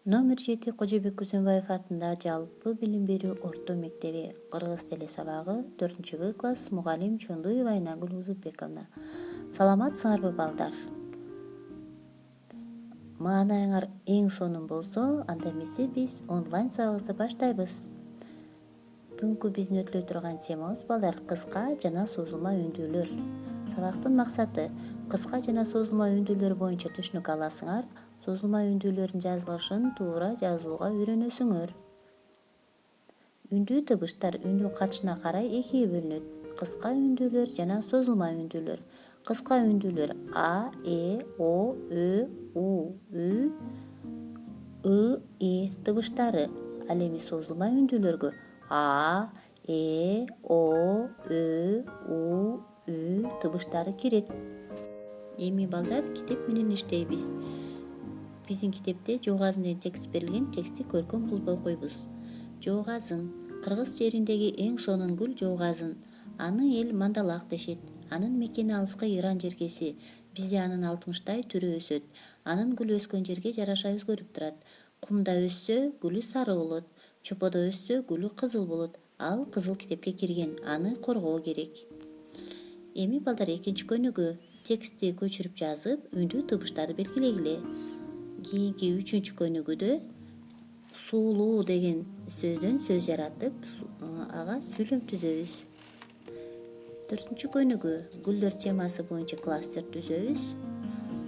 Номер 7 Кожобек Күзөнбаев атындагы жалпы билим берүү орто мектеби кыргыз тили сабагы 4 класс мугалим Чондуева Айнагүл Улутбековна. Саламатсыңарбы балдар? Маанайыңар эң сонун болсо, анда эмесе биз онлайн сабагыбызды баштайбыз. Бүгүнкү биздин өтүлө турган темабыз балдар кыска жана созулма үндүүлөр. Сабактын максаты кыска жана созулма үндүүлөр боюнча түшүнүк аласыңар, созулма үндүүлөрдүн жазылышын туура жазууга үйрөнөсүңөр. Үндүү табыштар үндүн катышына карай экиге бөлүнөт. Кыска үндүүлөр жана созулма үндүүлөр. Кыска үндүүлөр А, Э, О, Ö, У, Ү, И, И табыштары. Ал эми созулма үндүүлөргө А, Э, О, Ö, У, Ү табыштары кирет. Эми балдар китеп менен иштейбиз. Биздин китепте Жоогазын деген текст берилген, текстти көркөм кылып окуйбуз. Жоогазын. Кыргыз жериндеги эң сонун гүл жоогазын. Аны эл мандалак дешет. Анын мекени алыска Иран жергеси. Бизде анын 60 түрү өсөт. Анын гүлү өскөн жерге жараша өзгөрүп турат. Кумда өссө, гүлү сары болот. Чоподо өссө, гүлү кызыл болот. Ал кызыл китепке кирген. Аны коргоо керек. Эми балдар экинчи көнүгүү. Текстти көчүрүп жазып, үндүү табыштарды белгилегиле. Кийинки 3 көнүгүүдө суулуу деген сөздөн сөз жаратып, ага сүйлөм түзөбүз. 4 көнүгүү. Гүлдөр темасы боюнча кластер түзөбүз.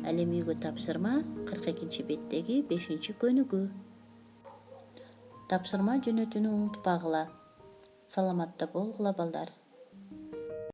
Ал эми үйгө тапшырма 42-беттеги 5 көнүгүү. Тапшырма жөнөтүүнү унутпагыла. Саламатта болгула балдар.